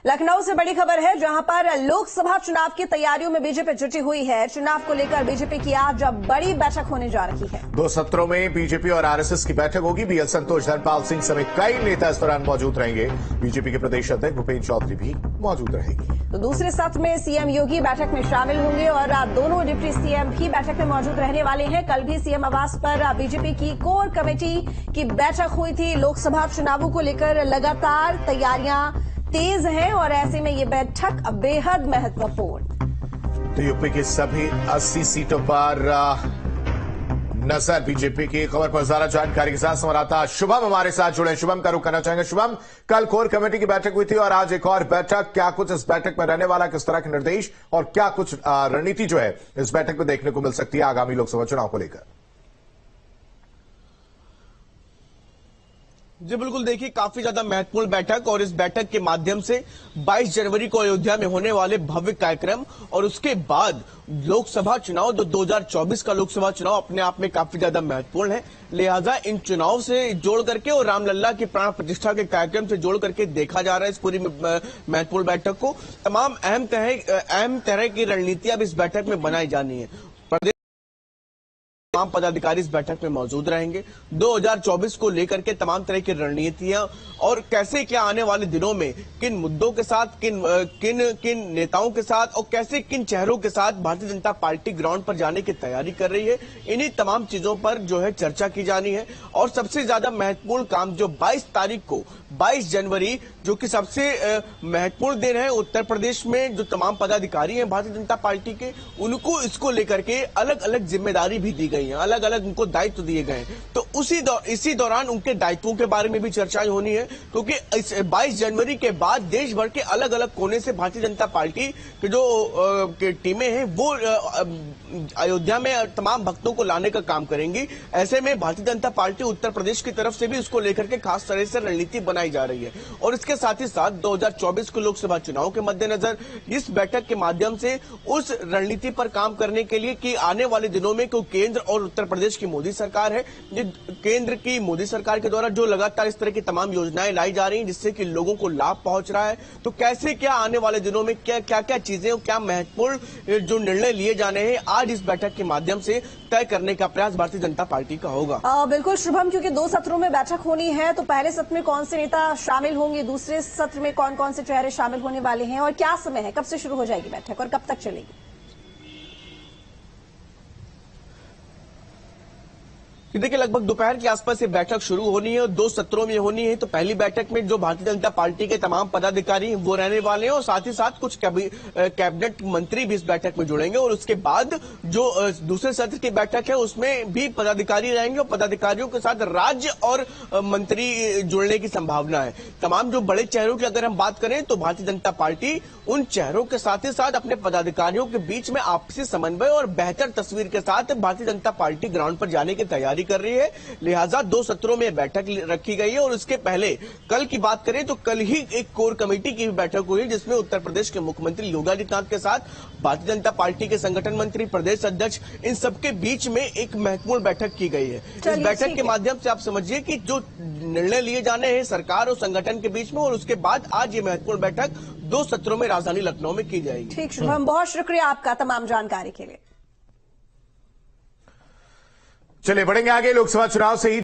लखनऊ से बड़ी खबर है, जहां पर लोकसभा चुनाव की तैयारियों में बीजेपी जुटी हुई है। चुनाव को लेकर बीजेपी की आज बड़ी बैठक होने जा रही है। 2 सत्रों में बीजेपी और आरएसएस की बैठक होगी। बीएल संतोष, धर्मपाल सिंह समेत कई नेता इस दौरान मौजूद रहेंगे। बीजेपी के प्रदेश अध्यक्ष भूपेन्द्र चौधरी भी मौजूद रहेंगे। तो दूसरे सत्र में सीएम योगी बैठक में शामिल होंगे और दोनों डिप्टी सीएम भी बैठक में मौजूद रहने वाले हैं। कल भी सीएम आवास पर बीजेपी की कोर कमेटी की बैठक हुई थी। लोकसभा चुनावों को लेकर लगातार तैयारियां तेज है और ऐसे में ये बैठक बेहद महत्वपूर्ण। तो यूपी की सभी 80 सीटों पर नजर। बीजेपी की खबर पर ज्यादा जानकारी के साथ संवाददाता शुभम हमारे साथ जुड़े। शुभम का रुख करना चाहेंगे। शुभम, कल कोर कमेटी की बैठक हुई थी और आज एक और बैठक, क्या कुछ इस बैठक में रहने वाला, किस तरह के निर्देश और क्या कुछ रणनीति जो है इस बैठक में देखने को मिल सकती है आगामी लोकसभा चुनाव को लेकर? जी बिल्कुल, देखिए काफी ज्यादा महत्वपूर्ण बैठक और इस बैठक के माध्यम से 22 जनवरी को अयोध्या में होने वाले भव्य कार्यक्रम और उसके बाद लोकसभा चुनाव, 2024 का लोकसभा चुनाव अपने आप में काफी ज्यादा महत्वपूर्ण है। लिहाजा इन चुनाव से जोड़ करके और रामलला की प्राण प्रतिष्ठा के कार्यक्रम से जोड़ करके देखा जा रहा है इस पूरी महत्वपूर्ण बैठक को। तमाम अहम तरह की रणनीतियां अब इस बैठक में बनाई जानी है। तमाम पदाधिकारी इस बैठक में मौजूद रहेंगे। 2024 को लेकर के तमाम तरह की रणनीतियां और कैसे क्या आने वाले दिनों में किन मुद्दों के साथ, किन नेताओं के साथ और कैसे किन चेहरों के साथ भारतीय जनता पार्टी ग्राउंड पर जाने की तैयारी कर रही है, इन्हीं तमाम चीजों पर जो है चर्चा की जानी है। और सबसे ज्यादा महत्वपूर्ण काम जो 22 तारीख को, 22 जनवरी जो कि सबसे महत्वपूर्ण दिन है उत्तर प्रदेश में, जो तमाम पदाधिकारी हैं भारतीय जनता पार्टी के, उनको इसको लेकर के अलग अलग जिम्मेदारी भी दी गई, अलग अलग उनको दायित्व दिए गए। तो इसी दौरान उनके दायित्वों के बारे में भी चर्चाएं होनी है, क्योंकि इस 22 जनवरी के बाद देश भर के अलग अलग कोने से भारतीय जनता पार्टी की जो टीमें हैं वो अयोध्या में तमाम भक्तों को लाने का काम करेंगी। ऐसे में भारतीय जनता पार्टी उत्तर प्रदेश की तरफ से भी इसको लेकर के खास तरह से रणनीति बनाई जा रही है। और इसके साथ ही साथ 2024 के लोकसभा चुनाव के मद्देनजर इस बैठक के माध्यम से उस रणनीति पर काम करने के लिए कि आने वाले दिनों में क्योंकि केंद्र और उत्तर प्रदेश की मोदी सरकार है, केंद्र की मोदी सरकार के द्वारा जो लगातार इस तरह की तमाम योजनाएं लाई जा रही हैं जिससे कि लोगों को लाभ पहुंच रहा है, तो कैसे क्या आने वाले दिनों में क्या चीजें और क्या महत्वपूर्ण जो निर्णय लिए जाने हैं आज इस बैठक के माध्यम से तय करने का प्रयास भारतीय जनता पार्टी का होगा। बिल्कुल शुभम, क्योंकि 2 सत्रों में बैठक होनी है, तो पहले सत्र में कौन से नेता शामिल होंगे, दूसरे सत्र में कौन कौन से चेहरे शामिल होने वाले हैं और क्या समय है, कब से शुरू हो जाएगी बैठक और कब तक चलेगी? देखिए लगभग दोपहर के आसपास ये बैठक शुरू होनी है और 2 सत्रों में होनी है। तो पहली बैठक में जो भारतीय जनता पार्टी के तमाम पदाधिकारी हैं वो रहने वाले हैं और साथ ही साथ कुछ कैबिनेट मंत्री भी इस बैठक में जुड़ेंगे। और उसके बाद जो दूसरे सत्र की बैठक है उसमें भी पदाधिकारी रहेंगे और पदाधिकारियों के साथ राज्य और मंत्री जुड़ने की संभावना है। तमाम जो बड़े चेहरों की अगर हम बात करें तो भारतीय जनता पार्टी उन चेहरों के साथ ही साथ अपने पदाधिकारियों के बीच में आपसी समन्वय और बेहतर तस्वीर के साथ भारतीय जनता पार्टी ग्राउंड पर जाने की तैयारी कर रही है। लिहाजा 2 सत्रों में बैठक रखी गई है। और इसके पहले कल की बात करें तो कल ही एक कोर कमेटी की भी बैठक हुई जिसमें उत्तर प्रदेश के मुख्यमंत्री योगी आदित्यनाथ के साथ भारतीय जनता पार्टी के संगठन मंत्री, प्रदेश अध्यक्ष, इन सबके बीच में एक महत्वपूर्ण बैठक की गई है। इस बैठक के माध्यम से आप समझिए कि जो निर्णय लिए जाने हैं सरकार और संगठन के बीच में, और उसके बाद आज ये महत्वपूर्ण बैठक 2 सत्रों में राजधानी लखनऊ में की जाएगी। ठीक शुभम, बहुत शुक्रिया आपका तमाम जानकारी के लिए। चलिए बढ़ेंगे आगे लोकसभा चुनाव से ही